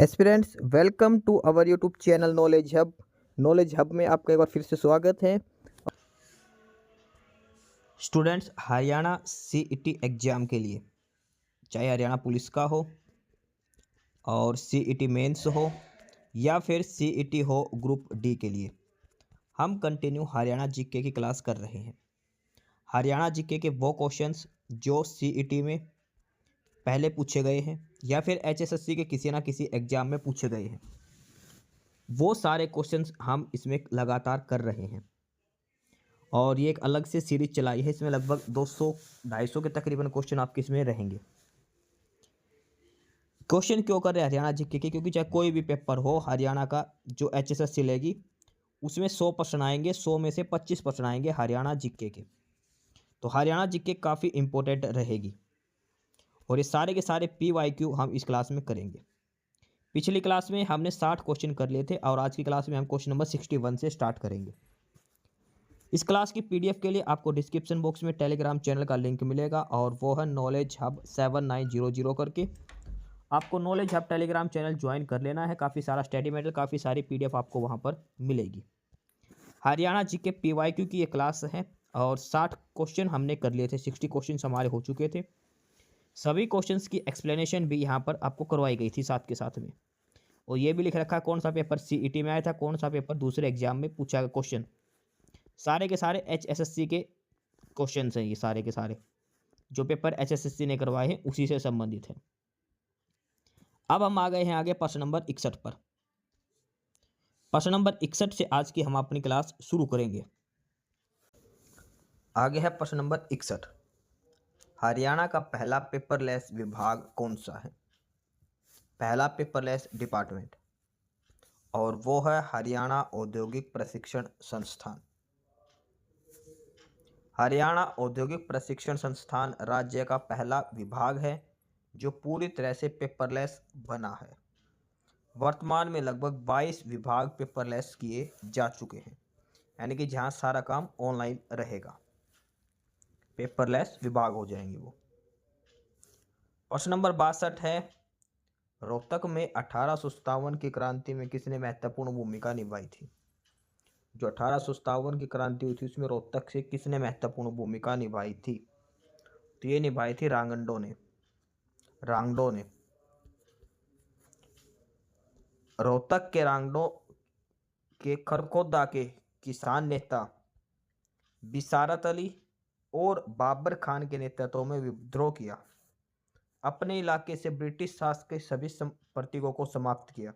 Aspirants welcome to our YouTube channel knowledge hub में आपका एक बार फिर से स्वागत है। स्टूडेंट्स, हरियाणा सीईटी एग्ज़ाम के लिए, चाहे हरियाणा पुलिस का हो और सीईटी मेंस हो या फिर सीईटी हो ग्रुप डी के लिए, हम कंटिन्यू हरियाणा जीके की क्लास कर रहे हैं। हरियाणा जीके के वो क्वेश्चंस जो सीईटी में पहले पूछे गए हैं या फिर एचएसएससी के किसी ना किसी एग्ज़ाम में पूछे गए हैं, वो सारे क्वेश्चंस हम इसमें लगातार कर रहे हैं। और ये एक अलग से सीरीज चलाई है, इसमें लगभग 200-250 के तकरीबन क्वेश्चन आपके इसमें रहेंगे। क्वेश्चन क्यों कर रहे हैं हरियाणा जीके के? क्योंकि चाहे कोई भी पेपर हो हरियाणा का, जो एचएसएससी लेगी उसमें 100 प्रश्न आएंगे, 100 में से 25 प्रश्न आएंगे हरियाणा जीके के। तो हरियाणा जीके काफ़ी इंपॉर्टेंट रहेगी और ये सारे के सारे PYQ हम इस क्लास में करेंगे। पिछली क्लास में हमने 60 क्वेश्चन कर लिए थे और आज की क्लास में हम क्वेश्चन नंबर 61 से स्टार्ट करेंगे। इस क्लास की पीडीएफ के लिए आपको डिस्क्रिप्शन बॉक्स में टेलीग्राम चैनल का लिंक मिलेगा और वो है नॉलेज हब 7900 करके। आपको knowledge hub Telegram channel join कर लेना है। काफ़ी सारा स्टडी मटेरियल, काफ़ी सारी पीडीएफ आपको वहाँ पर मिलेगी। हरियाणा जीके PYQ की ये क्लास है और 60 क्वेश्चन हमने कर लिए थे, 60 क्वेश्चन हमारे हो चुके थे। सभी क्वेश्चंस की एक्सप्लेनेशन भी यहाँ पर आपको करवाई गई थी साथ के साथ में, और ये भी लिख रखा है कौन सा पेपर सीईटी में आया था, कौन सा पेपर दूसरे एग्जाम में पूछा गया क्वेश्चन। सारे के सारे एचएसएससी के क्वेश्चन हैं, ये सारे के सारे जो पेपर एचएसएससी ने करवाए हैं उसी से संबंधित है। अब हम आ गए हैं आगे प्रश्न नंबर 61 पर। प्रश्न नंबर 61 से आज की हम अपनी क्लास शुरू करेंगे। आगे है प्रश्न नंबर 61। हरियाणा का पहला पेपरलेस विभाग कौन सा है? पहला पेपरलेस डिपार्टमेंट, और वो है हरियाणा औद्योगिक प्रशिक्षण संस्थान। हरियाणा औद्योगिक प्रशिक्षण संस्थान राज्य का पहला विभाग है जो पूरी तरह से पेपरलेस बना है। वर्तमान में लगभग 22 विभाग पेपरलेस किए जा चुके हैं, यानी कि जहां सारा काम ऑनलाइन रहेगा, पेपरलेस विभाग हो जाएंगे वो। प्रश्न नंबर 62 है, रोहतक में 1857 की क्रांति में किसने महत्वपूर्ण भूमिका निभाई थी? जो 1857 की क्रांति हुई थी उसमें रोहतक से किसने महत्वपूर्ण भूमिका निभाई थी? तो ये निभाई थी रांगडो ने। रोहतक के रांगडो के खरखोदा के किसान नेता बिसारत अली और बाबर खान के नेतृत्व में विद्रोह किया। अपने इलाके से ब्रिटिश शासन के सभी प्रतीकों को समाप्त किया।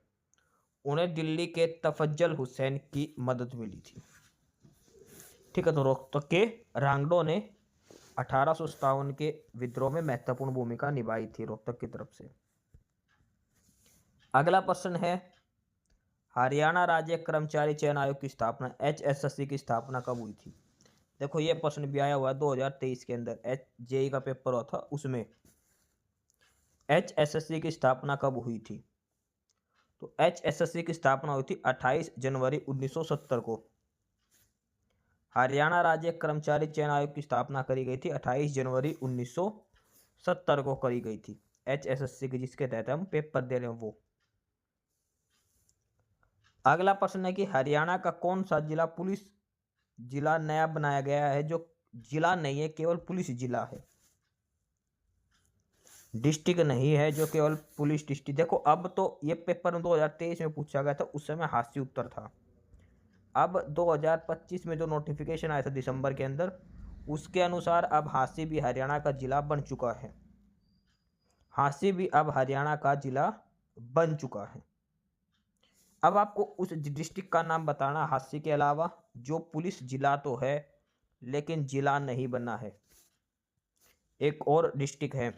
उन्हें दिल्ली के तफज्जल हुसैन की मदद मिली थी। ठीक है, तो रोहतक के रांगडो ने 1857 के विद्रोह में महत्वपूर्ण भूमिका निभाई थी रोहतक की तरफ से। अगला प्रश्न है, हरियाणा राज्य कर्मचारी चयन आयोग की स्थापना, HSSC की स्थापना कब हुई थी? देखो ये प्रश्न भी आया हुआ है 2023 के अंदर, जेई का पेपर हुआ था उसमें HSSC की स्थापना कब हुई थी? तो HSSC की स्थापना हुई थी 28 जनवरी 1970 को। हरियाणा राज्य कर्मचारी चयन आयोग की स्थापना करी गई थी 28 जनवरी 1970 को करी गई थी। HSSC की जिसके तहत हम पेपर दे रहे हैं वो। अगला प्रश्न है कि हरियाणा का कौन सा जिला पुलिस जिला नया बनाया गया है, जो जिला नहीं है केवल पुलिस जिला है, डिस्ट्रिक्ट नहीं है, जो केवल पुलिस डिस्ट्रिक्ट। देखो अब तो ये पेपर 2023 में पूछा गया था, उस समय हास्य उत्तर था। अब 2025 में जो नोटिफिकेशन आया था दिसंबर के अंदर, उसके अनुसार अब हांसी भी हरियाणा का जिला बन चुका है। हांसी भी अब हरियाणा का जिला बन चुका है। अब आपको उस डिस्ट्रिक्ट का नाम बताना हांसी के अलावा, जो पुलिस जिला तो है लेकिन जिला नहीं बना है। एक और डिस्ट्रिक्ट है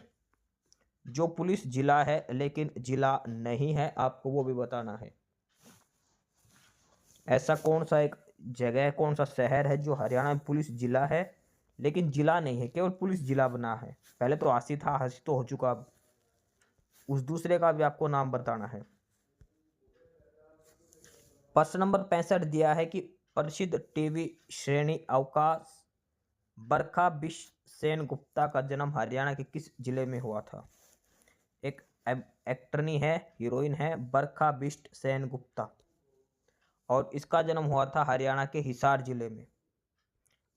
जो पुलिस जिला है लेकिन जिला नहीं है, आपको वो भी बताना है। ऐसा कौन सा एक जगह है, कौन सा शहर है जो हरियाणा में पुलिस जिला है लेकिन जिला नहीं है, केवल पुलिस जिला बना है? पहले तो हांसी था, हांसी तो हो चुका, अब उस दूसरे का भी आपको नाम बताना है। प्रश्न नंबर 65 दिया है कि प्रसिद्ध टीवी श्रेणी अवकाश बरखा बिश सेन गुप्ता का जन्म हरियाणा के किस जिले में हुआ था? एक एक्टरनी है, हीरोइन है बरखा बिष्ट सेन गुप्ता, और इसका जन्म हुआ था हरियाणा के हिसार जिले में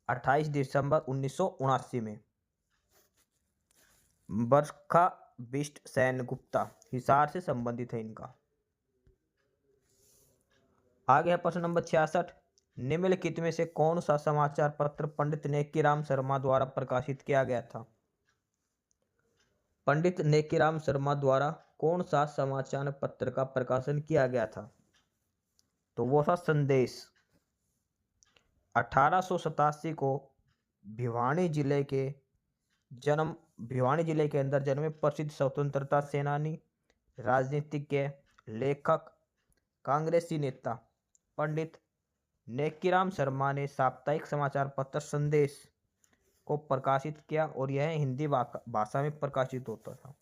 28 दिसंबर 1979 में। बरखा बिष्ट सेन गुप्ता हिसार से संबंधित है इनका। आगे है प्रश्न नंबर 66। निम्नलिखित में से कौन सा समाचार पत्र पंडित नेकीराम शर्मा द्वारा प्रकाशित किया गया था? पंडित नेकीराम शर्मा द्वारा कौन सा समाचार पत्र का प्रकाशन किया गया था? तो वो था संदेश। 1887 को भिवानी जिले के अंदर जन्मे प्रसिद्ध स्वतंत्रता सेनानी, राजनीतिज्ञ, लेखक, कांग्रेसी नेता पंडित नेकीराम शर्मा ने साप्ताहिक समाचार पत्र संदेश को प्रकाशित किया और यह हिंदी भाषा में प्रकाशित होता था।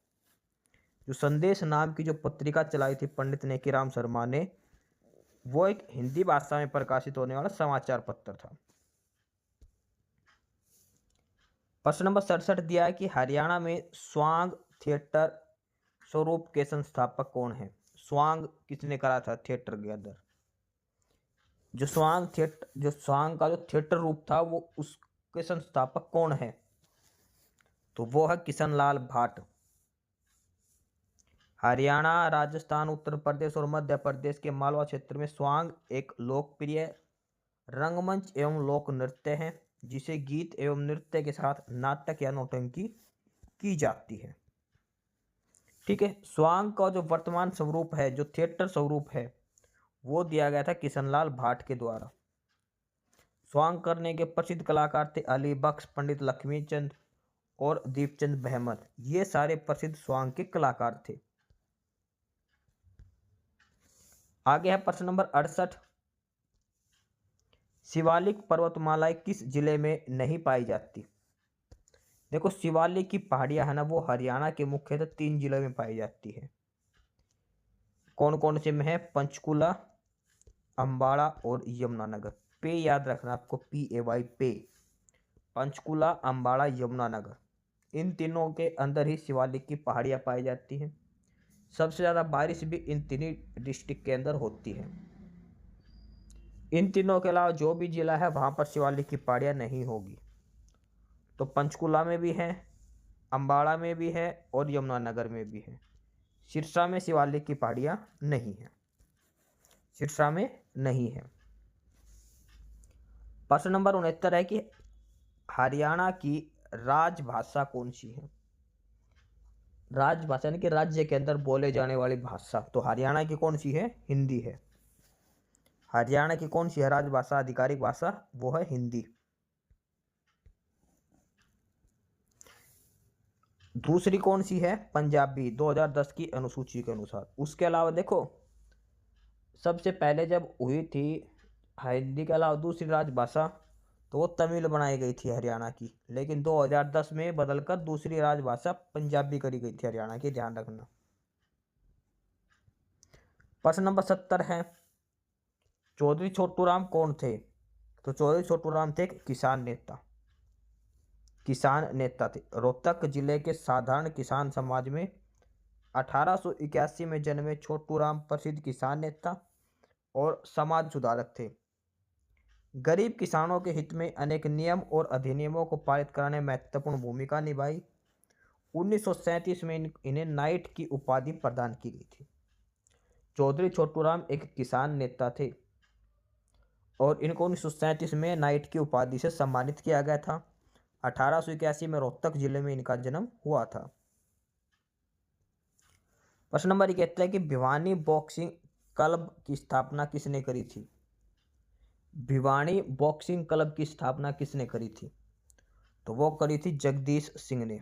जो संदेश नाम की जो पत्रिका चलाई थी पंडित नेकीराम शर्मा ने, वो एक हिंदी भाषा में प्रकाशित होने वाला समाचार पत्र था। प्रश्न नंबर 67 दिया है कि हरियाणा में स्वांग थिएटर स्वरूप के संस्थापक कौन है? स्वांग किसने करा था थिएटर के अंदर? जो स्वांग का जो थिएटर रूप था वो उसके संस्थापक कौन है? तो वो है किशन लाल भाट। हरियाणा, राजस्थान, उत्तर प्रदेश और मध्य प्रदेश के मालवा क्षेत्र में स्वांग एक लोकप्रिय रंगमंच एवं लोक नृत्य है जिसे गीत एवं नृत्य के साथ नाटक या नौटंकी की जाती है। ठीक है, स्वांग का जो वर्तमान स्वरूप है, जो थिएटर स्वरूप है, वो दिया गया था किशनलाल भाट के द्वारा। स्वांग करने के प्रसिद्ध कलाकार थे अली बख्श, पंडित लक्ष्मीचंद और दीपचंद बहमत। ये सारे प्रसिद्ध स्वांग के कलाकार थे। आगे है प्रश्न नंबर 68। शिवालिक पर्वतमालाएं किस जिले में नहीं पाई जाती? देखो, शिवालिक की पहाड़ियां है ना, वो हरियाणा के मुख्यतः 3 जिलों में पाई जाती है। कौन कौन से में है? पंचकुला, अंबाला और यमुनानगर। पे याद रखना आपको, PAY पे। पंचकुला, अंबाला, यमुनानगर, इन तीनों के अंदर ही शिवालिक की पहाड़ियां पाई जाती हैं। सबसे ज़्यादा बारिश भी इन तीनों डिस्ट्रिक्ट के अंदर होती है। इन तीनों के अलावा जो भी जिला है वहाँ पर शिवालिक की पहाड़ियाँ नहीं होगी। तो पंचकुला में भी है, अंबाड़ा में भी है और यमुनानगर में भी है। सिरसा में शिवालिक की पहाड़ियाँ नहीं है, सिरसा में नहीं है। प्रश्न नंबर 69 है कि हरियाणा की राजभाषा कौन सी है? राजभाषा यानी कि राज्य के अंदर बोले जाने वाली भाषा। तो हरियाणा की कौन सी है? हिंदी है। हरियाणा की कौन सी है राजभाषा, आधिकारिक भाषा? वो है हिंदी। दूसरी कौन सी है? पंजाबी, 2010 की अनुसूची के अनुसार। उसके अलावा देखो, सबसे पहले जब हुई थी हिंदी के अलावा दूसरी राजभाषा, तो वो तमिल बनाई गई थी हरियाणा की, लेकिन 2010 में बदलकर दूसरी राजभाषा पंजाबी करी गई थी हरियाणा की, ध्यान रखना। प्रश्न नंबर 70 है, चौधरी छोटूराम कौन थे? तो चौधरी छोटूराम थे किसान नेता थे। रोहतक जिले के साधारण किसान समाज में 1881 में जन्मे छोटूराम प्रसिद्ध किसान नेता और समाज सुधारक थे। गरीब किसानों के हित में अनेक नियम और अधिनियमों को पारित कराने में महत्वपूर्ण भूमिका निभाई। 1937 में इन्हें नाइट की उपाधि प्रदान की गई थी। चौधरी छोटूराम एक किसान नेता थे और इनको 1937 में नाइट की उपाधि से सम्मानित किया गया था। 1881 में रोहतक जिले में इनका जन्म हुआ था। प्रश्न नंबर 71 है कि भिवानी बॉक्सिंग क्लब की स्थापना किसने करी थी? भिवानी बॉक्सिंग क्लब की स्थापना किसने करी थी? तो वो करी थी जगदीश सिंह ने।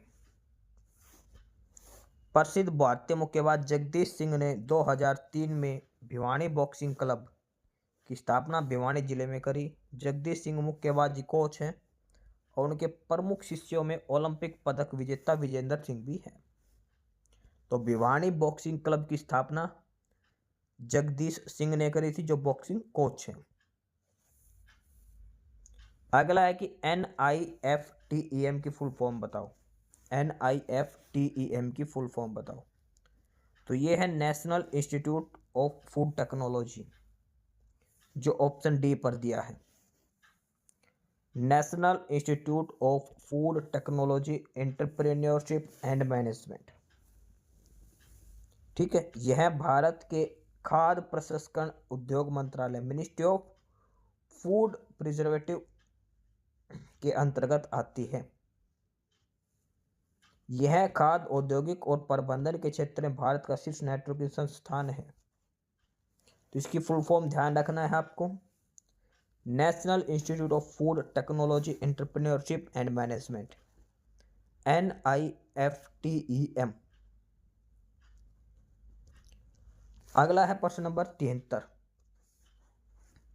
प्रसिद्ध भारतीय मुक्केबाज जगदीश सिंह ने 2003 में भिवानी बॉक्सिंग क्लब की स्थापना भिवानी जिले में करी। जगदीश सिंह मुक्केबाजी कोच हैं और उनके प्रमुख शिष्यों में ओलंपिक पदक विजेता विजेंद्र सिंह भी हैं। तो भिवानी बॉक्सिंग क्लब की स्थापना जगदीश सिंह ने करी थी, जो बॉक्सिंग कोच हैं। अगला है कि NIFTEM की फुल फॉर्म बताओ। NIFTEM की फुल फॉर्म बताओ। तो ये है national institute of food technology, जो ऑप्शन डी पर दिया है, national institute of food technology entrepreneurship and management. ठीक है, यह भारत के खाद्य प्रसंस्करण उद्योग मंत्रालय, मिनिस्ट्री ऑफ फूड प्रिजर्वेटिव के अंतर्गत आती है। यह खाद्य औद्योगिक और प्रबंधन के क्षेत्र में भारत का शीर्ष नेटवर्किंग संस्थान है। तो इसकी फुल फॉर्म ध्यान रखना है आपको, national institute of food technology entrepreneurship and management, NIFTEM। अगला है प्रश्न नंबर 73,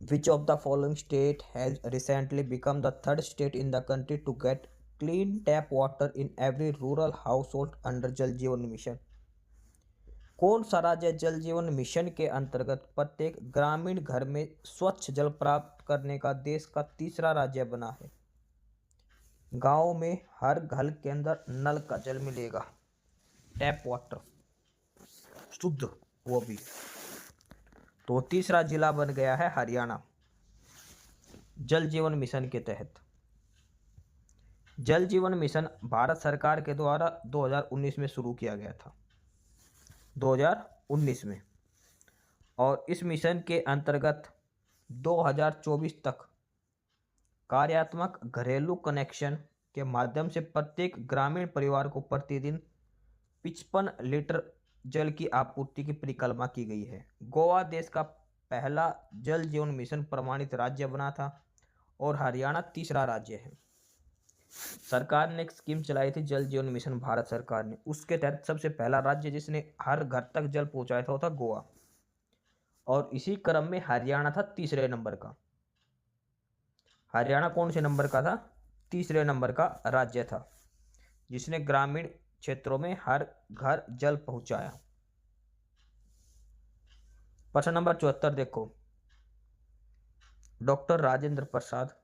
which of the following state has recently become the third state in the country to get clean tap water in every rural household under Jal Jeevan mission. कौन सा राज्य जल Jeevan mission के अंतर्गत प्रत्येक ग्रामीण घर में स्वच्छ जल प्राप्त करने का देश का तीसरा राज्य बना है? गांव में हर घर के अंदर नल का जल मिलेगा, टैप वाटर, शुद्ध वो भी। तो तीसरा जिला बन गया है हरियाणा, जल जीवन मिशन के तहत। जल जीवन मिशन भारत सरकार के द्वारा 2019 में शुरू किया गया था, 2019 में, और इस मिशन के अंतर्गत 2024 तक कार्यात्मक घरेलू कनेक्शन के माध्यम से प्रत्येक ग्रामीण परिवार को प्रतिदिन 55 लीटर जल की आपूर्ति की परिकल्पना की गई है। गोवा देश का पहला जल जीवन मिशन प्रमाणित राज्य बना था और हरियाणा तीसरा राज्य है। सरकार ने एक स्कीम चलाई थी जल जीवन मिशन, भारत सरकार ने, उसके तहत सबसे पहला राज्य जिसने हर घर तक जल पहुंचाया था वो था गोवा, और इसी क्रम में हरियाणा था तीसरे नंबर का। हरियाणा कौन से नंबर का था? तीसरे नंबर का राज्य था जिसने ग्रामीण क्षेत्रों में हर घर जल पहुंचाया। प्रश्न नंबर 74 देखो, doctor Rajendra Prasad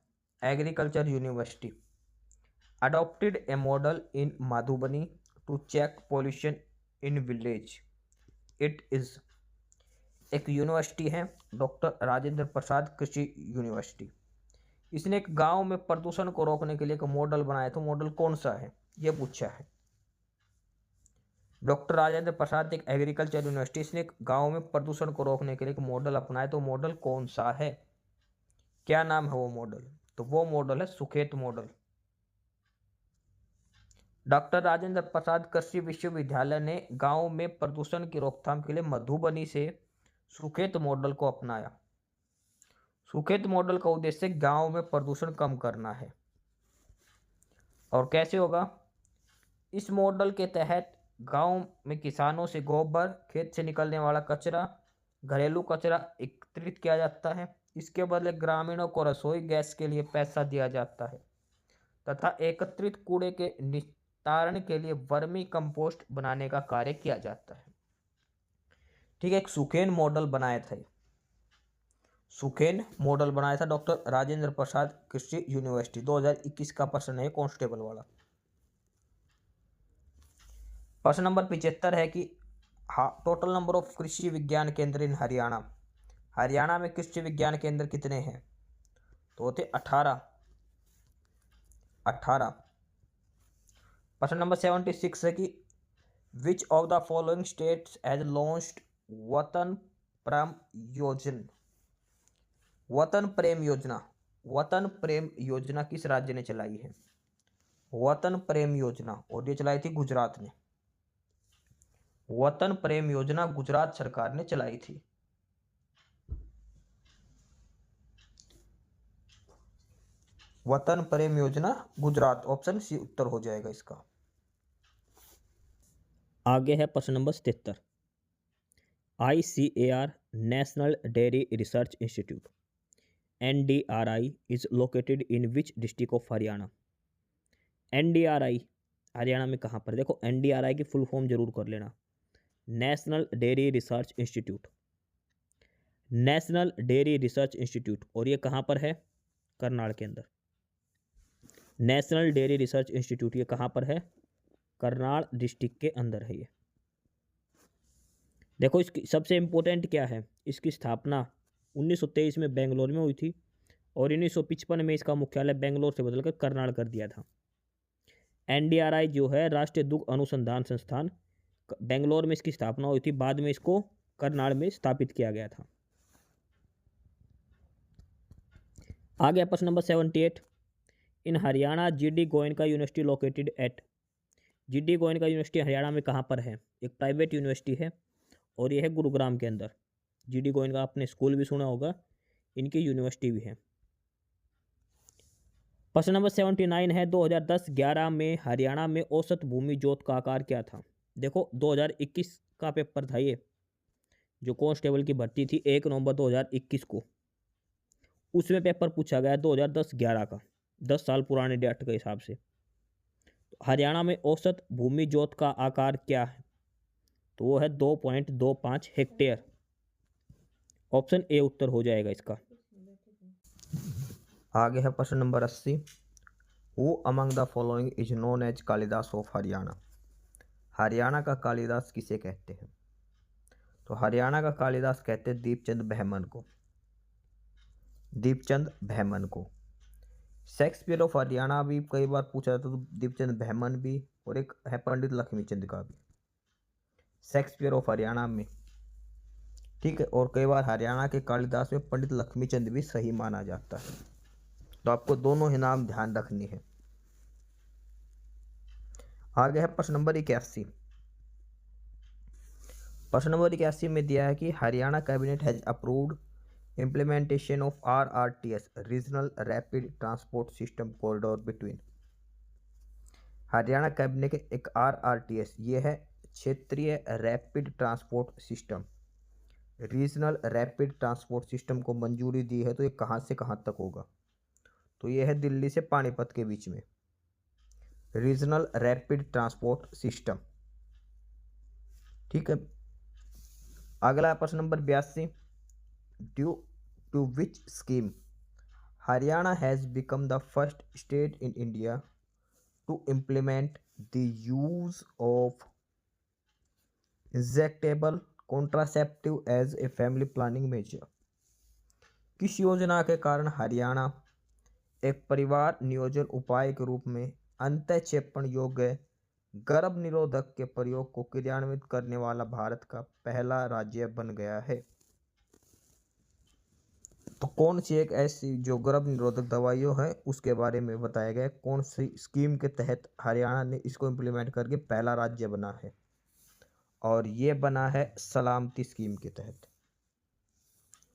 agriculture university adopted a model in Madhubani to check pollution in village. It is एक यूनिवर्सिटी है, डॉक्टर राजेंद्र प्रसाद कृषि यूनिवर्सिटी। इसने एक गांव में प्रदूषण को रोकने के लिए एक मॉडल बनाया। तो मॉडल कौन सा है ये पूछा है। डॉक्टर राजेंद्र प्रसाद एक एग्रीकल्चर यूनिवर्सिटी, इसने एक गांव में प्रदूषण को रोकने के लिए एक मॉडल अपनाया। तो मॉडल कौन सा है, क्या नाम है वो मॉडल? तो वो मॉडल है सुखेत मॉडल। डॉक्टर राजेंद्र प्रसाद कृषि विश्वविद्यालय ने गांव में प्रदूषण की रोकथाम के लिए मधुबनी से सुखेत मॉडल को अपनाया। सुखेत मॉडल का उद्देश्य गांव में प्रदूषण कम करना है। और कैसे होगा? इस मॉडल के तहत गांव में किसानों से गोबर, खेत से निकलने वाला कचरा, घरेलू कचरा एकत्रित किया जाता है। इसके बदले ग्रामीणों को रसोई गैस के लिए पैसा दिया जाता है तथा एकत्रित कूड़े के निस्तारण के लिए वर्मी कंपोस्ट बनाने का कार्य किया जाता है। ठीक है, एक सुखेन मॉडल बनाया था, सुखेन मॉडल बनाया था डॉक्टर राजेंद्र प्रसाद कृषि यूनिवर्सिटी। 2021 का प्रश्न है, कांस्टेबल वाला। प्रश्न नंबर 75 है कि टोटल नंबर ऑफ कृषि विज्ञान केंद्र इन हरियाणा। हरियाणा में कृषि विज्ञान केंद्र कितने हैं? तो होते 18। प्रश्न नंबर 76 है कि विच of the following states has launched वतन प्रेम योजना। वतन प्रेम योजना, वतन प्रेम योजना किस राज्य ने चलाई है? वतन प्रेम योजना, और ये चलाई थी गुजरात ने। वतन प्रेम योजना गुजरात सरकार ने चलाई थी। वतन प्रेम योजना गुजरात, ऑप्शन सी उत्तर हो जाएगा इसका। आगे है प्रश्न number 77, ICAR national dairy research institute NDRI is located in which district of Haryana. NDRI Haryana में कहाँ पर? देखो NDRI की फुल फॉर्म जरूर कर लेना, national dairy research institute, national dairy research institute, और ये कहाँ पर है? करनाल के अंदर। नेशनल डेयरी रिसर्च इंस्टीट्यूट ये कहाँ पर है? करनाल डिस्ट्रिक्ट के अंदर है ये। देखो इसकी सबसे इम्पोर्टेंट क्या है, इसकी स्थापना 1923 में बेंगलोर में हुई थी और 1955 में इसका मुख्यालय बेंगलोर से बदलकर करनाल कर दिया था। एनडीआरआई जो है राष्ट्रीय दुग्ध अनुसंधान संस्थान, बेंगलोर में इसकी स्थापना हुई थी, बाद में इसको करनाल में स्थापित किया गया था। आ गया प्रश्न number 78। In Haryana GD Goenka university located at. GD Goenka university Haryana में कहाँ पर है? एक प्राइवेट यूनिवर्सिटी है और यह है गुरुग्राम के अंदर। जीडी गोयनका आपने स्कूल भी सुना होगा, इनकी यूनिवर्सिटी भी है। प्रश्न नंबर 79 है 2010-11 में हरियाणा में औसत भूमि जोत का आकार क्या था? देखो 2021 का पेपर था ये, जो कांस्टेबल की भर्ती थी 1 नवंबर 2021 को, उसमें पेपर पूछा गया 2010-11 का, 10 साल पुराने डेट के हिसाब से। तो हरियाणा में औसत भूमि जोत का आकार क्या है? तो वो है 2.25 हेक्टेयर। ऑप्शन ए उत्तर हो जाएगा इसका। आगे है प्रश्न नंबर 80। Who among the following is known as Kalidas of Haryana. Haryana का कालिदास किसे कहते हैं? तो हरियाणा का कालिदास कहते हैं दीपचंद बहमन को। दीपचंद बहमन को। शेक्सपियर ऑफ हरियाणा भी कई बार पूछा जाता, तो दीपचंद बहमन भी, और एक है पंडित लक्ष्मीचंद का भी। शेक्सपियर ऑफ हरियाणा में, ठीक है, और कई बार हरियाणा के कालिदास में पंडित लक्ष्मीचंद भी सही माना जाता है, तो आपको दोनों ही नाम ध्यान रखनी है। आगे है प्रश्न नंबर 81। प्रश्न नंबर 81 में दिया है कि Haryana cabinet has approved implementation of RRTS regional rapid transport system corridor between. Haryana cabinet के एक RRTS, ये है क्षेत्रीय rapid transport system, regional rapid transport system को मंजूरी दी है। तो ये कहाँ से कहाँ तक होगा? तो ये है दिल्ली से पानीपत के बीच में, रीजनल रैपिड ट्रांसपोर्ट सिस्टम, ठीक है। अगला प्रश्न नंबर 82। Due to which scheme Haryana has become the first state in India to implement the use of injectable contraceptive as a family planning measure. किस योजना के कारण हरियाणा एक परिवार नियोजन उपाय के रूप में अंतःक्षेपण योग्य गर्भ निरोधक के प्रयोग को क्रियान्वित करने वाला भारत का पहला राज्य बन गया है? तो कौन सी एक ऐसी जो गर्भ निरोधक दवाइयों है उसके बारे में बताया गया, कौन सी स्कीम के तहत हरियाणा ने इसको इम्प्लीमेंट करके पहला राज्य बना है? और ये बना है सलामती स्कीम के तहत।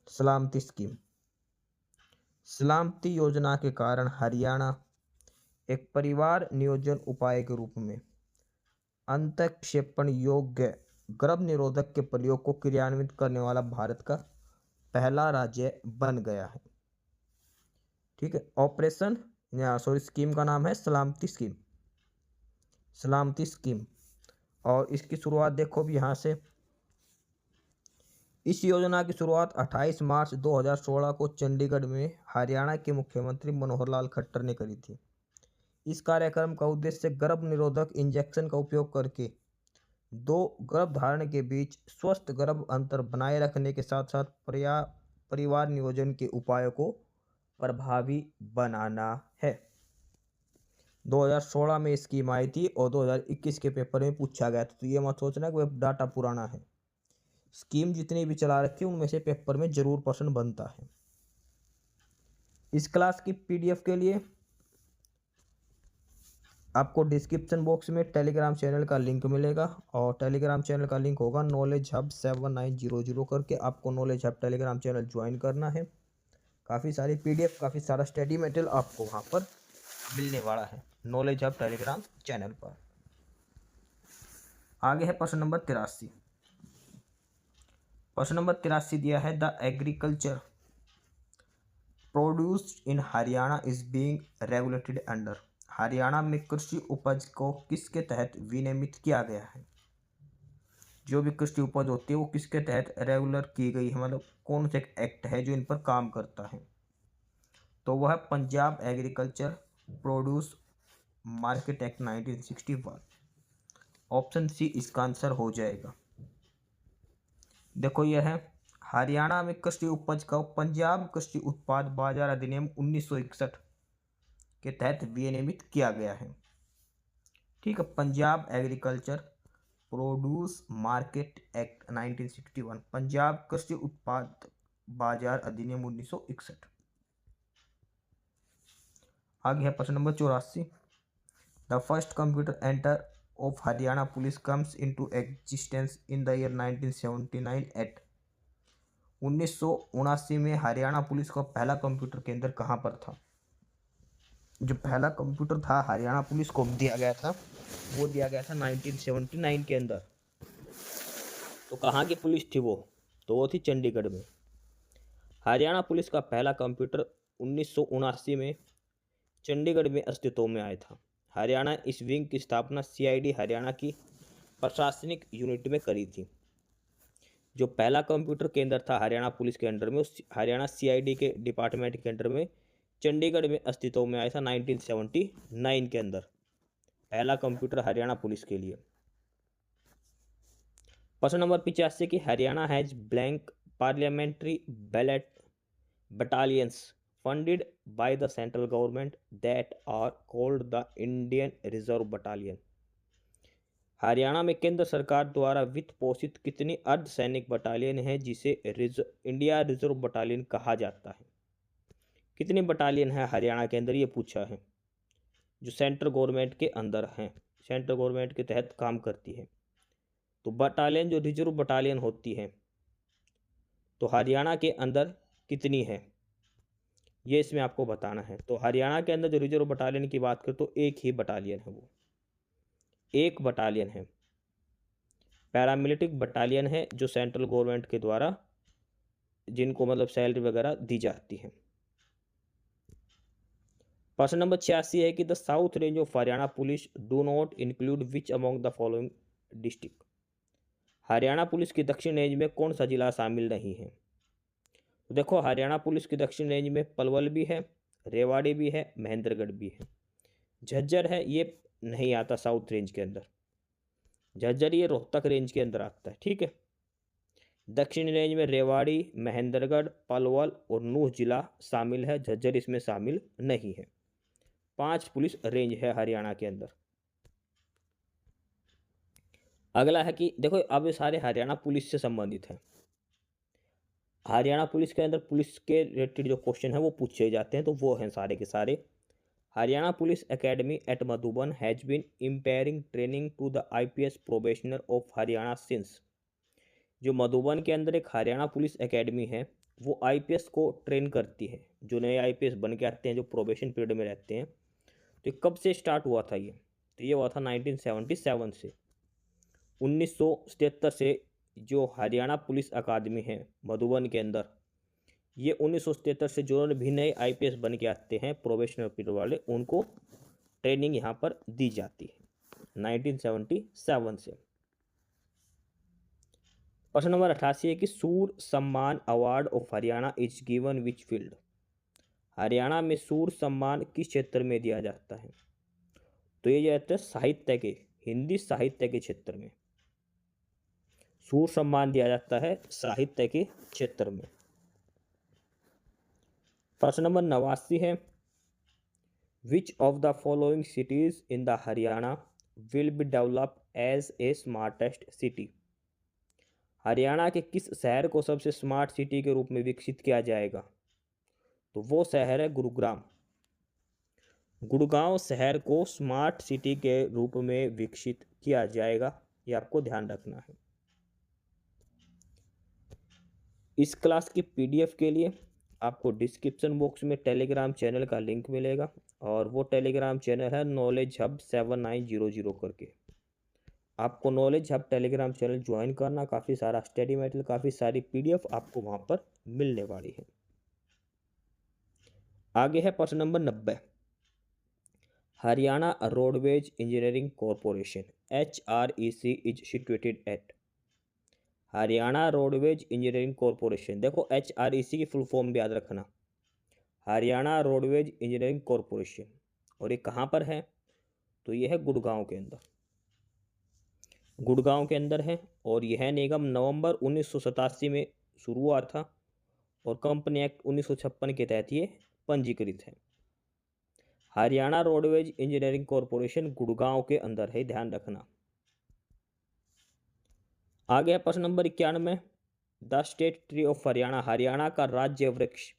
सलामती स्कीम, सलामती योजना के कारण हरियाणा एक परिवार नियोजन उपाय के रूप में अंतःक्षेपण योग्य गर्भ निरोधक के प्रयोग को क्रियान्वित करने वाला भारत का पहला राज्य बन गया है, ठीक है। ऑपरेशन सॉरी स्कीम का नाम है सलामती स्कीम, सलामती स्कीम। और इसकी शुरुआत देखो भी यहाँ से, इस योजना की शुरुआत 28 मार्च 2016 को चंडीगढ़ में हरियाणा के मुख्यमंत्री मनोहर लाल खट्टर ने करी थी। इस कार्यक्रम का उद्देश्य गर्भ निरोधक इंजेक्शन का उपयोग करके दो गर्भधारण के बीच स्वस्थ गर्भ अंतर बनाए रखने के साथ साथ परिवार नियोजन के उपायों को प्रभावी बनाना है। 2016 में स्कीम आई थी और 2021 के पेपर में पूछा गया था, तो ये मत सोचना कि वह डाटा पुराना है। स्कीम जितनी भी चला रखी है उनमें से पेपर में जरूर प्रश्न बनता है। इस क्लास की PDF के लिए आपको डिस्क्रिप्शन बॉक्स में टेलीग्राम चैनल का लिंक मिलेगा, और टेलीग्राम चैनल का लिंक होगा नॉलेज हब 7900 करके। आपको knowledge hub Telegram channel join करना है। काफ़ी सारी PDF, काफ़ी सारा स्टडी मटेरियल आपको वहाँ पर मिलने वाला है नॉलेज हब टेलीग्राम चैनल पर। आगे है प्रश्न नंबर 83। प्रश्न नंबर 83 दिया है the agriculture produced in Haryana is being regulated under. Haryana में कृषि उपज को किसके तहत विनियमित किया गया है? जो भी कृषि उपज होती है वो किसके तहत रेगुलर की गई है, मतलब कौन सा एक्ट है जो इन पर काम करता है? तो वह है Punjab agriculture produce market act 1961। Option C इसका आंसर हो जाएगा। देखो यह है, हरियाणा में कृषि उपज का पंजाब कृषि उत्पाद बाजार अधिनियम 1961 के तहत विनियमित किया गया है। ठीक है, Punjab agriculture produce market act 1961, Punjab कृषि उत्पाद बाजार अधिनियम 1961। आगे है प्रश्न नंबर 84। The first computer centre of Haryana police comes into existence in the year 1979 at. 1979 में हरियाणा पुलिस का पहला कंप्यूटर केंद्र कहाँ पर था? जो पहला कंप्यूटर था हरियाणा पुलिस को दिया गया था, वो दिया गया था 1979 के अंदर। तो कहाँ की पुलिस थी वो? तो वो थी चंडीगढ़ में। हरियाणा पुलिस का पहला कंप्यूटर 1979 में चंडीगढ़ में अस्तित्व में आया था। हरियाणा इस विंग की स्थापना CID हरियाणा की प्रशासनिक यूनिट में करी थी। जो पहला कंप्यूटर केंद्र था हरियाणा पुलिस के अंडर में, उस हरियाणा CID के डिपार्टमेंट के अंडर में चंडीगढ़ में अस्तित्व में आया था 1979 के अंदर, पहला कंप्यूटर हरियाणा पुलिस के लिए। प्रश्न नंबर 85 की Haryana has blank parliamentary ballot battalions funded by the central government that are called the Indian Reserve Battalion। Haryana में केंद्र सरकार द्वारा वित्त पोषित कितनी अर्धसैनिक बटालियन है जिसे इंडिया रिजर्व बटालियन कहा जाता है? कितनी बटालियन है हरियाणा के अंदर, ये पूछा है, जो सेंट्रल गवर्नमेंट के अंदर हैं, सेंट्रल गवर्नमेंट के तहत काम करती है। तो बटालियन जो रिजर्व बटालियन होती है तो हरियाणा के अंदर कितनी है, ये इसमें आपको बताना है। तो हरियाणा के अंदर जो रिजर्व बटालियन की बात करें तो एक ही बटालियन है, वो एक बटालियन है, पैरामिलिट्री बटालियन है, जो सेंट्रल गवर्नमेंट के द्वारा जिनको मतलब सैलरी वगैरह दी जाती है। प्रश्न नंबर 86 है कि the south range of Haryana police do not include which among the following district. Haryana police की दक्षिण रेंज में कौन सा जिला शामिल नहीं है? तो देखो हरियाणा पुलिस की दक्षिण रेंज में पलवल भी है, रेवाड़ी भी है, महेंद्रगढ़ भी है, झज्जर है, ये नहीं आता साउथ रेंज के अंदर, झज्जर ये रोहतक रेंज के अंदर आता है। ठीक है, दक्षिण रेंज में रेवाड़ी, महेंद्रगढ़, पलवल और नूह जिला शामिल है, झज्जर इसमें शामिल नहीं है। 5 पुलिस रेंज है हरियाणा के अंदर। अगला है कि देखो अब ये सारे हरियाणा पुलिस से संबंधित हैं। हरियाणा पुलिस के अंदर पुलिस के रिलेटेड जो क्वेश्चन है वो पूछे जाते हैं, तो वो हैं सारे के सारे। Haryana police academy at Madhuban has been imparting training to the IPS probationer of Haryana since. जो मधुबन के अंदर एक हरियाणा पुलिस एकेडमी है वो IPS को ट्रेन करती है, जो नए IPS बन के आते हैं, जो प्रोबेशन पीरियड में रहते हैं। तो ये कब से स्टार्ट हुआ था ये? तो ये हुआ था 1977 से। 1977 से जो हरियाणा पुलिस अकादमी है मधुबन के अंदर, ये 1977 से जो भी नए IPS बन के आते हैं प्रोबेशनर पीरियड वाले, उनको ट्रेनिंग यहाँ पर दी जाती है 1977 से। प्रश्न नंबर 88 है कि सूर सम्मान award of Haryana is given which field. Haryana में सूर सम्मान किस क्षेत्र में दिया जाता है? तो ये जाता है साहित्य के, हिंदी साहित्य के क्षेत्र में सूर सम्मान दिया जाता है, साहित्य के क्षेत्र में। प्रश्न नंबर 89 है which of the following cities in the Haryana will be developed as a smartest city. Haryana के किस शहर को सबसे स्मार्ट सिटी के रूप में विकसित किया जाएगा? तो वो शहर है गुरुग्राम। गुड़गांव शहर को स्मार्ट सिटी के रूप में विकसित किया जाएगा, ये आपको ध्यान रखना है। इस क्लास की PDF के लिए आपको डिस्क्रिप्शन बॉक्स में टेलीग्राम चैनल का लिंक मिलेगा, और वो टेलीग्राम चैनल है नॉलेज हब 7900 करके। आपको knowledge hub Telegram channel join करना, काफ़ी सारा स्टडी मटेरियल, काफ़ी सारी PDF आपको वहाँ पर मिलने वाली है। आगे है प्रश्न number 90। Haryana roadways engineering corporation HREC is situated at. Haryana roadways engineering corporation, देखो HREC की फुल फॉर्म भी याद रखना, हरियाणा रोडवेज इंजीनियरिंग कॉरपोरेशन, और ये कहाँ पर है? तो ये है गुड़गांव के अंदर। गुड़गांव के अंदर है और यह निगम नवंबर 1987 में शुरू हुआ था और कंपनी एक्ट 1956 के तहत ये पंजीकृत है। Haryana roadways engineering corporation Gurgaon के अंदर है, ध्यान रखना। आगे है प्रश्न number 91, the state tree of Haryana, Haryana का राज्य वृक्ष।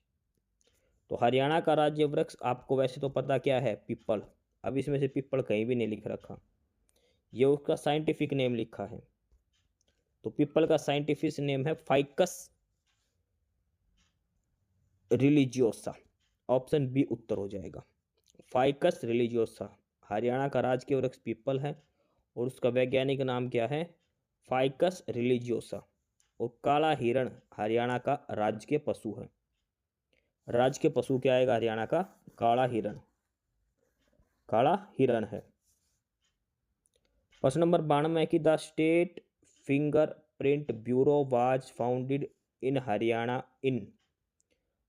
तो हरियाणा का राज्य वृक्ष आपको वैसे तो पता क्या है, पीपल। अब इसमें से पीपल कहीं भी नहीं लिख रखा, ये उसका साइंटिफिक नेम लिखा है। तो पीपल का साइंटिफिक नेम है फाइकस रिलीजियोसा। ऑप्शन बी उत्तर हो जाएगा, फाइकस रिलीजियोसा। हरियाणा का राजकीय वृक्ष पीपल है और उसका वैज्ञानिक नाम क्या है, फाइकस रिलीजियोसा। और काला हिरण हरियाणा का राजकीय पशु है। राजकीय पशु क्या आएगा हरियाणा का, काला हिरण, काला हिरण है। प्रश्न नंबर 92 की the state fingerprint bureau was founded in Haryana in.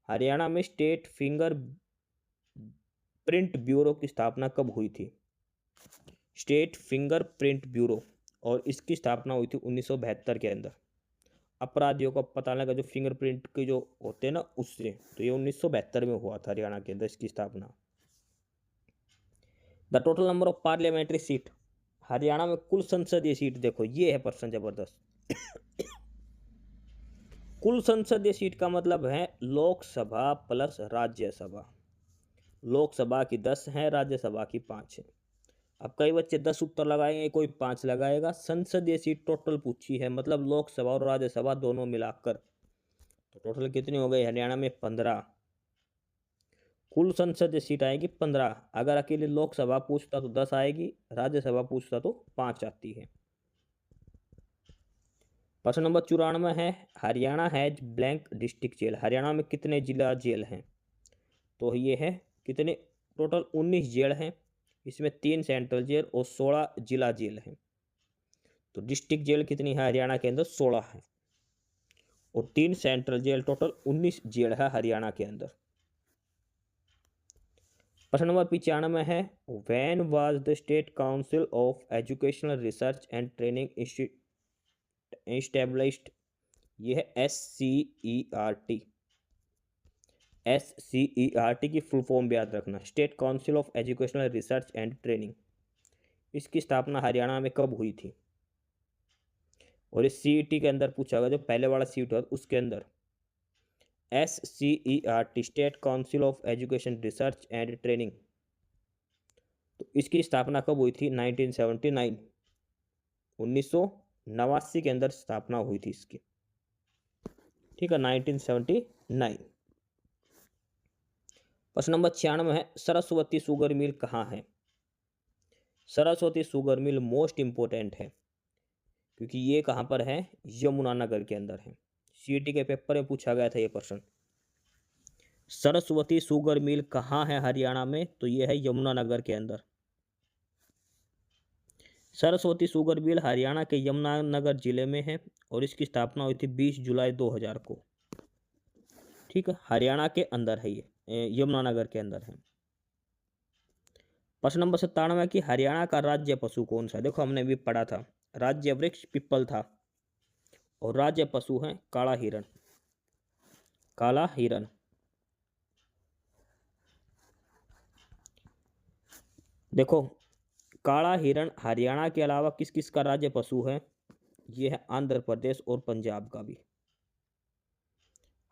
Haryana में स्टेट फिंगर प्रिंट ब्यूरो की स्थापना कब हुई थी। स्टेट फिंगर प्रिंट ब्यूरो, और इसकी स्थापना हुई थी 1972 के अंदर। अपराधियों को पता लगा जो फिंगरप्रिंट के जो होते हैं ना उससे, तो ये 1972 में हुआ था हरियाणा के अंदर इसकी स्थापना। The total number of parliamentary seat, Haryana में कुल संसदीय सीट देखो, ये है प्रश्न जबरदस्त। कुल संसदीय सीट का मतलब है लोकसभा प्लस राज्यसभा। लोकसभा की 10 है, राज्यसभा की 5 है। अब कई बच्चे 10 उत्तर लगाएंगे, कोई 5 लगाएगा। संसदीय सीट टोटल पूछी है, मतलब लोकसभा और राज्यसभा दोनों मिलाकर, तो टोटल कितनी हो गई हरियाणा में 15। कुल संसदीय सीट आएगी 15। अगर अकेले लोकसभा पूछता तो 10 आएगी, राज्यसभा पूछता तो 5 आती है। प्रश्न नंबर 94 है, Haryana has blank district jail. Haryana में कितने जिला जेल हैं, तो ये है कितने, टोटल 19 जेल हैं। इसमें 3 सेंट्रल जेल और 16 जिला जेल हैं। तो डिस्ट्रिक्ट जेल कितनी है हरियाणा के अंदर, 16 है, और 3 सेंट्रल जेल, टोटल 19 जेल है हरियाणा के अंदर। प्रश्न नंबर 95 है, when was the state council of educational research and training established. ये है SCERT। SCERT की फुल फॉर्म भी याद रखना, state council of educational research and training. इसकी स्थापना हरियाणा में कब हुई थी, और इस CET के अंदर पूछा गया, जो पहले वाला सीट हुआ उसके अंदर SCERT state council of education research and training. तो इसकी स्थापना कब हुई थी, 1979, 1989 के अंदर स्थापना हुई थी इसकी, ठीक है, 1979। प्रश्न नंबर 96 है, सरस्वती शुगर मिल कहाँ है। Saraswati sugar mill most important है, क्योंकि ये कहाँ पर है, यमुनानगर के अंदर है। CET के पेपर में पूछा गया था ये प्रश्न। सरस्वती शुगर मिल कहाँ है हरियाणा में, तो ये है यमुनानगर के अंदर। सरस्वती शुगर मिल हरियाणा के यमुनानगर जिले में है और इसकी स्थापना हुई थी 20 जुलाई 2000 को, ठीक है, हरियाणा के अंदर है, ये यमुनानगर के अंदर है। प्रश्न नंबर 97 की हरियाणा का राज्य पशु कौन सा है। देखो हमने भी पढ़ा था, राज्य वृक्ष पीपल था और राज्य पशु है काला हिरण, काला हिरण। देखो काला हिरण हरियाणा के अलावा किस किस का राज्य पशु है, ये है आंध्र प्रदेश और पंजाब का भी।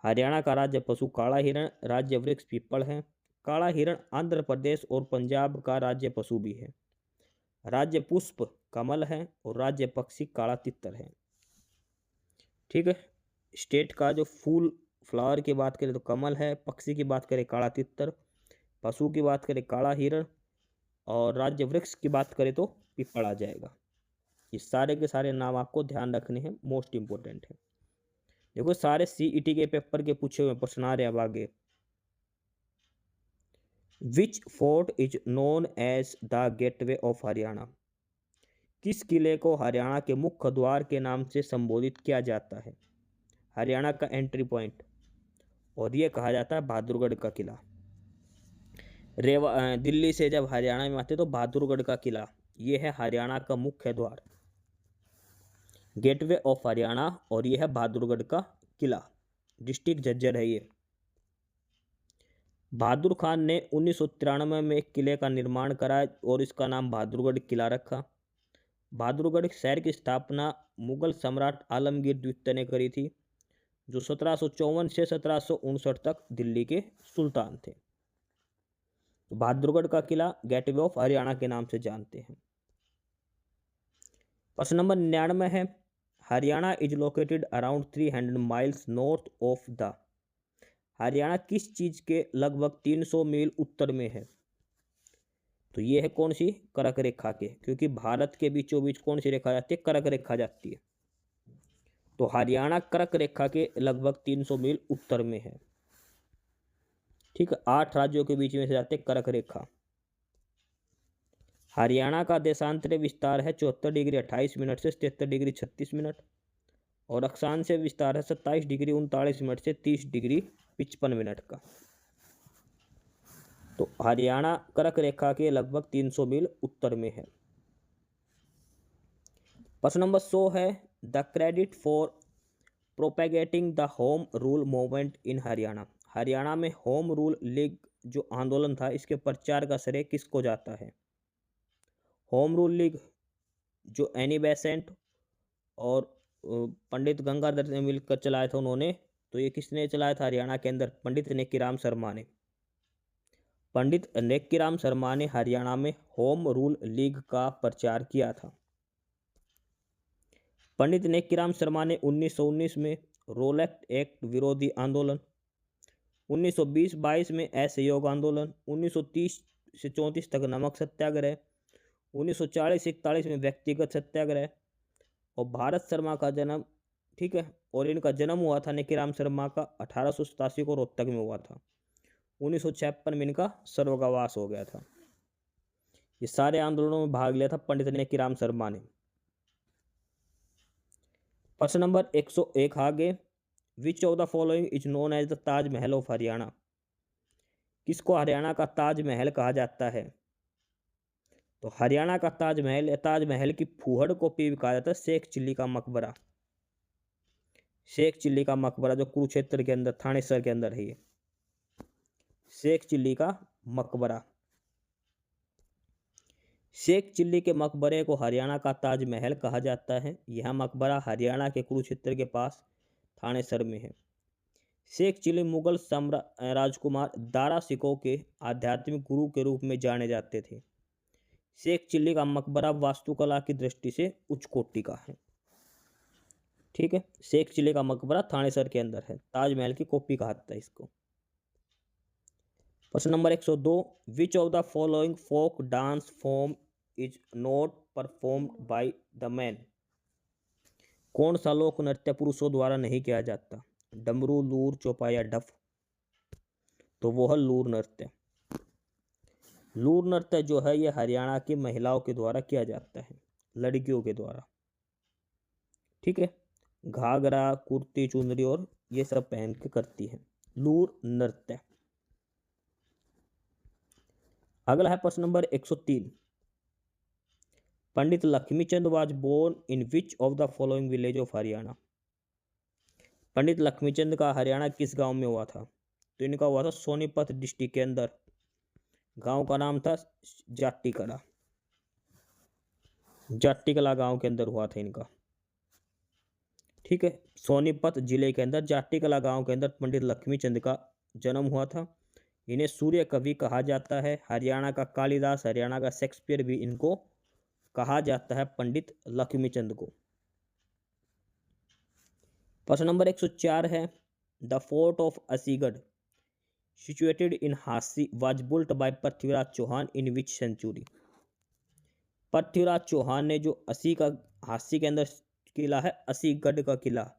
हरियाणा का राज्य पशु काला हिरण, राज्य वृक्ष पीपल है। काला हिरण आंध्र प्रदेश और पंजाब का राज्य पशु भी है। राज्य पुष्प कमल है और राज्य पक्षी काला तितर है, ठीक है। स्टेट का जो फूल फ्लावर की बात करें तो कमल है, पक्षी की बात करें काला तितर, पशु की बात करें काला हिरण, और राज्य वृक्ष की बात करें तो पीपल आ जाएगा। ये सारे के सारे नाम आपको ध्यान रखने हैं, मोस्ट इंपोर्टेंट है। देखो सारे CET के पेपर के पूछे हुए प्रश्न आ रहे हैं अब आगे। Which fort is known as the gateway of Haryana. किस किले को हरियाणा के मुख्य द्वार के नाम से संबोधित किया जाता है, हरियाणा का एंट्री पॉइंट, और यह कहा जाता है बहादुरगढ़ का किला। दिल्ली से जब हरियाणा में आते तो बहादुरगढ़ का किला, ये है हरियाणा का मुख्य द्वार। गेटवे ऑफ हरियाणा, और ये है बहादुरगढ़ का किला, डिस्ट्रिक्ट झज्जर है ये। बहादुर खान ने 1993 में एक किले का निर्माण करा और इसका नाम बहादुरगढ़ किला रखा। बहादुरगढ़ शहर की स्थापना मुगल सम्राट आलमगीर द्वितीय ने करी थी, जो 1754 से 1759 तक दिल्ली के सुल्तान थे। बहादुरगढ़ का किला गेटवे ऑफ हरियाणा के नाम से जानते हैं। प्रश्न नंबर 99 है, Haryana is located around 300 miles north of the. Haryana किस चीज के लगभग 300 मील उत्तर में है? तो ये है कौन सी? कर्क रेखा के, क्योंकि भारत के बीचों बीच कौन सी रेखा जाती है? कर्क रेखा जाती है। तो हरियाणा कर्क रेखा के लगभग 300 मील उत्तर में है। ठीक है, 8 राज्यों के बीच में से जाते कर्क रेखा। हरियाणा का देशांतरीय विस्तार है 74 डिग्री 28 मिनट से 73 डिग्री 36 मिनट, और अक्षांशीय विस्तार है 27 डिग्री 39 मिनट से 30 डिग्री 55 मिनट का। तो हरियाणा कर्क रेखा के लगभग 300 मील उत्तर में है। प्रश्न नंबर 100 है, the credit for propagating the home rule movement in Haryana. Haryana में होम रूल लीग जो आंदोलन था, इसके प्रचार का श्रेय किसको जाता है? होम रूल लीग जो एनी बेसेंट और पंडित गंगाधर ने मिलकर चलाया था उन्होंने, तो ये किसने चलाया था हरियाणा के अंदर? पंडित नेक्कीराम शर्मा ने। पंडित नेक्कीराम शर्मा ने हरियाणा में होम रूल लीग का प्रचार किया था। पंडित नेक्कीराम शर्मा ने 1919 में रोलेक्ट एक्ट विरोधी आंदोलन, 1920-22 में असहयोग आंदोलन, 1930 से 34 तक नमक सत्याग्रह, 1940-41 में व्यक्तिगत सत्याग्रह, और भारत शर्मा का जन्म, ठीक है, और इनका जन्म हुआ था नेक्कीराम शर्मा का 1887 को रोहतक में हुआ था। 1956 में इनका स्वर्गवास हो गया था। ये सारे आंदोलनों में भाग लिया था पंडित नेक्कीराम शर्मा ने। प्रश्न नंबर 101 आगे, which of the following is known as the Taj Mahal of Haryana. किसको हरियाणा का ताजमहल कहा जाता है? तो हरियाणा का ताजमहल या ताजमहल की फूहड़ कॉपी भी कहा जाता है शेख चिल्ली का मकबरा। शेख चिल्ली का मकबरा जो कुरुक्षेत्र के अंदर, थानेसर के अंदर है, ये शेख चिल्ली का मकबरा। शेख चिल्ली के मकबरे को हरियाणा का ताजमहल कहा जाता है। यह मकबरा हरियाणा के कुरुक्षेत्र के पास थानेसर में है। शेख चिल्ली मुगल राजकुमार दारा सिकोह के आध्यात्मिक गुरु के रूप में जाने जाते थे। शेख चिल्ली का मकबरा वास्तुकला की दृष्टि से उच्च कोटि का है। ठीक है, शेख चिल्ली का मकबरा थानेसर के अंदर है, ताजमहल की कॉपी कहा जाता है इसको। प्रश्न नंबर 102, which of the following folk dance form is not performed by the man. कौन सा लोक नृत्य पुरुषों द्वारा नहीं किया जाता? डमरू, लूर, चौपाया, डफ। तो वो है लूर नृत्य। लूर नृत्य जो है ये हरियाणा की महिलाओं के द्वारा किया जाता है, लड़कियों के द्वारा। ठीक है, घाघरा, कुर्ती, चुनरी और ये सब पहन के करती है लूर नृत्य। अगला है प्रश्न number 103, Pandit Lakshmichand was born in which of the following village of Haryana. Pandit Lakshmichand का हरियाणा किस गांव में हुआ था? तो इनका हुआ था सोनीपत डिस्ट्रिक्ट के अंदर। गांव का नाम था जाट्टीकला। जाट्टीकला गांव के अंदर हुआ था इनका। ठीक है, सोनीपत जिले के अंदर जाट्टीकला गांव के अंदर पंडित लक्ष्मीचंद का जन्म हुआ था। इन्हें सूर्य कवि कहा जाता है। हरियाणा का कालिदास, हरियाणा का शेक्सपियर भी इनको कहा जाता है, पंडित लक्ष्मीचंद को। प्रश्न नंबर 104 है, the fort of Asigarh situated in Hansi was built by Prithviraj Chauhan in which century. Prithviraj Chauhan ने जो हांसी के अंदर किला है असीगढ़ का किला,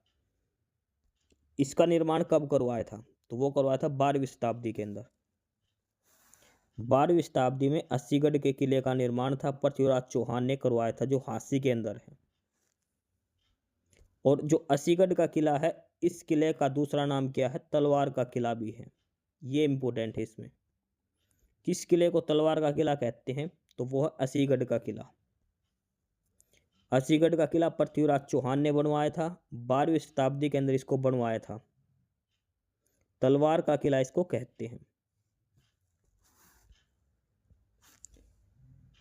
इसका निर्माण कब करवाया था? तो वो करवाया था 12वीं शताब्दी के अंदर। 12वीं शताब्दी में असीगढ़ के किले का निर्माण था, पृथ्वीराज चौहान ने करवाया था, जो हांसी के अंदर है। और जो असीगढ़ का किला है, इस किले का दूसरा नाम क्या है? तलवार का किला भी है। ये इंपॉर्टेंट है इसमें। किस किले को तलवार का किला कहते हैं? तो वो है असीगढ़ का किला। असीगढ़ का किला पृथ्वीराज चौहान ने बनवाया था, 12वीं शताब्दी के अंदर इसको बनवाया था। तलवार का किला इसको कहते हैं।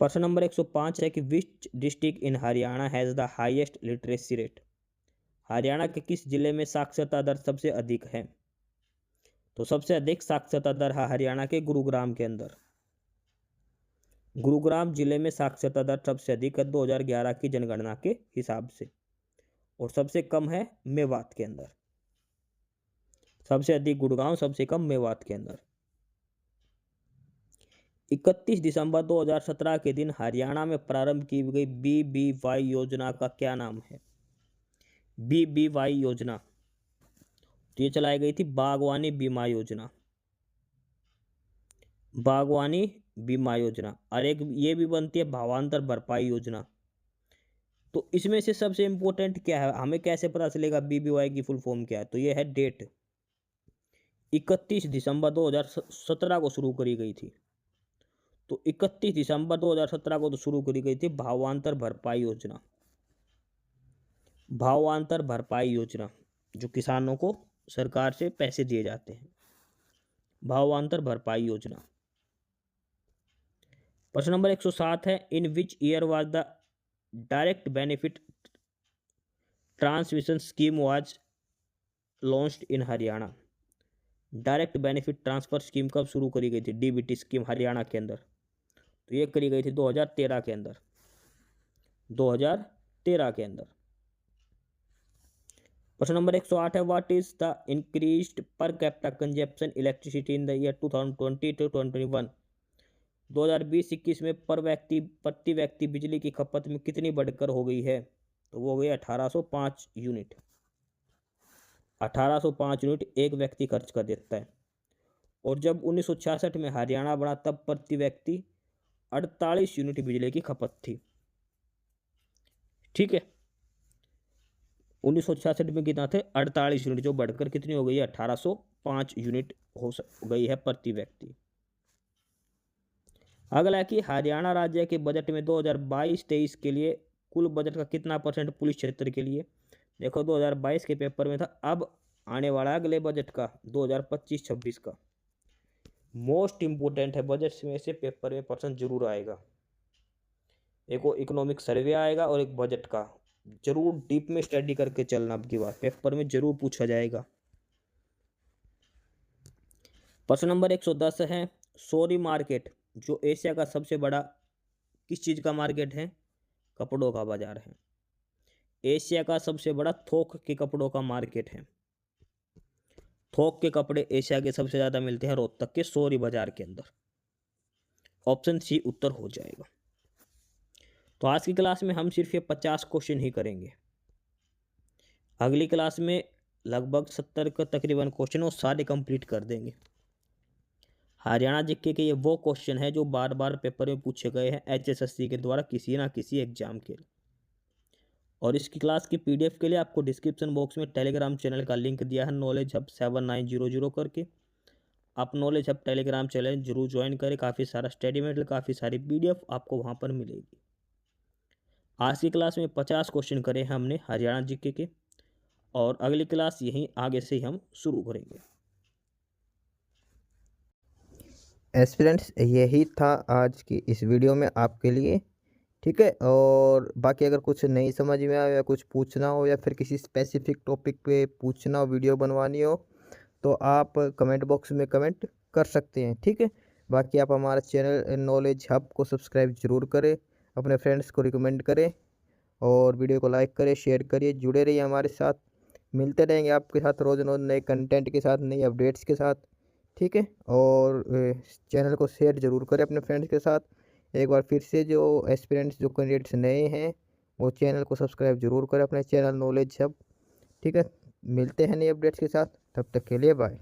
प्रश्न नंबर 105 है कि which district in Haryana has the highest literacy rate. Haryana के किस जिले में साक्षरता दर सबसे अधिक है? तो सबसे अधिक साक्षरता दर है हरियाणा के गुरुग्राम के अंदर। गुरुग्राम जिले में साक्षरता दर सबसे अधिक है 2011 की जनगणना के हिसाब से, और सबसे कम है मेवात के अंदर। सबसे अधिक गुड़गांव, सबसे कम मेवात के अंदर। 31 दिसंबर 2017 के दिन हरियाणा में प्रारंभ की गई BBY योजना का क्या नाम है? BBY योजना, तो ये चलाई गई थी बागवानी बीमा योजना। बागवानी बीमा योजना। और एक ये भी बनती है भावांतर भरपाई योजना। तो इसमें से सबसे इंपॉर्टेंट क्या है, हमें कैसे पता चलेगा BBY की फुल फॉर्म क्या है? तो ये है डेट, 31 दिसंबर 2017 को शुरू करी गई थी। तो 31 दिसंबर 2017 को तो शुरू करी गई थी भावांतर भरपाई योजना। भावांतर भरपाई योजना, जो किसानों को सरकार से पैसे दिए जाते हैं, भावांतर भरपाई योजना। प्रश्न नंबर 107 है in which year was the direct benefit transmission scheme was launched in Haryana. Direct benefit transfer scheme कब शुरू करी गई थी? DBT स्कीम हरियाणा के अंदर, तो ये करी गई थी 2013 के अंदर। 2013 के अंदर। प्रश्न नंबर 108 है what is the increased per capita consumption electricity in the year 2020 to 2021। 2020-21 में प्रति व्यक्ति बिजली की खपत में कितनी बढ़कर हो गई है? तो वो हो गई 1805 यूनिट। 1805 यूनिट एक व्यक्ति खर्च कर देता है। और जब 1966 में हरियाणा बना तब प्रति व्यक्ति 48 यूनिट बिजली की खपत थी। ठीक है, 1966 में कितना थे? 48 यूनिट, जो बढ़कर कितनी हो गई है? 1805 यूनिट हो गई है प्रति व्यक्ति। अगला है कि हरियाणा राज्य के बजट में 2022-23 के लिए कुल बजट का कितना परसेंट पुलिस क्षेत्र के लिए? देखो 2022 के पेपर में था, अब आने वाला अगले बजट का 2025-26 का मोस्ट इंपोर्टेंट है। बजट में से पेपर में पर्सन जरूर आएगा। एक इकोनॉमिक सर्वे आएगा और एक बजट का, जरूर डीप में स्टडी करके चलना, अब की बार पेपर में जरूर पूछा जाएगा। प्रश्न नंबर 110 है सोरी मार्केट जो एशिया का सबसे बड़ा किस चीज का मार्केट है? कपड़ों का बाजार है। एशिया का सबसे बड़ा थोक के कपड़ों का मार्केट है। थोक के कपड़े एशिया के सबसे ज्यादा मिलते हैं रोहतक के सोरी बाजार के अंदर। ऑप्शन सी उत्तर हो जाएगा। तो आज की क्लास में हम सिर्फ ये 50 क्वेश्चन ही करेंगे। अगली क्लास में लगभग 70 का तकरीबन क्वेश्चन वो सारे कंप्लीट कर देंगे। हरियाणा जीके के ये वो क्वेश्चन है जो बार बार पेपर में पूछे गए हैं HSSC के द्वारा किसी ना किसी एग्जाम के लिए। और इसकी क्लास की PDF के लिए आपको डिस्क्रिप्शन बॉक्स में टेलीग्राम चैनल का लिंक दिया है नॉलेज हब 7900 करके। आप नॉलेज हब टेलीग्राम चैनल जरूर ज्वाइन करें, काफ़ी सारा स्टडी मटेरियल, काफ़ी सारी PDF आपको वहाँ पर मिलेगी। आज की क्लास में 50 क्वेश्चन करे हैं हमने हरियाणा जीके के, और अगली क्लास यहीं आगे से ही हम शुरू करेंगे। एस्पिरेंट्स यही था आज की इस वीडियो में आपके लिए। ठीक है, और बाकी अगर कुछ नहीं समझ में आया या कुछ पूछना हो या फिर किसी स्पेसिफिक टॉपिक पे पूछना हो, वीडियो बनवानी हो, तो आप कमेंट बॉक्स में कमेंट कर सकते हैं। ठीक है, बाकी आप हमारा चैनल नॉलेज हब को सब्सक्राइब ज़रूर करें, अपने फ्रेंड्स को रिकमेंड करें, और वीडियो को लाइक करें, शेयर करिए, जुड़े रहिए हमारे साथ। मिलते रहेंगे आपके साथ रोज़ रोज़ नए कंटेंट के साथ, नई अपडेट्स के साथ। ठीक है, और चैनल को शेयर ज़रूर करें अपने फ्रेंड्स के साथ। एक बार फिर से जो एस्पिरेंट्स, जो कैंडिडेट्स नए हैं, वो चैनल को सब्सक्राइब ज़रूर करें, अपने चैनल नॉलेज हब। ठीक है, मिलते हैं नई अपडेट्स के साथ, तब तक के लिए बाय।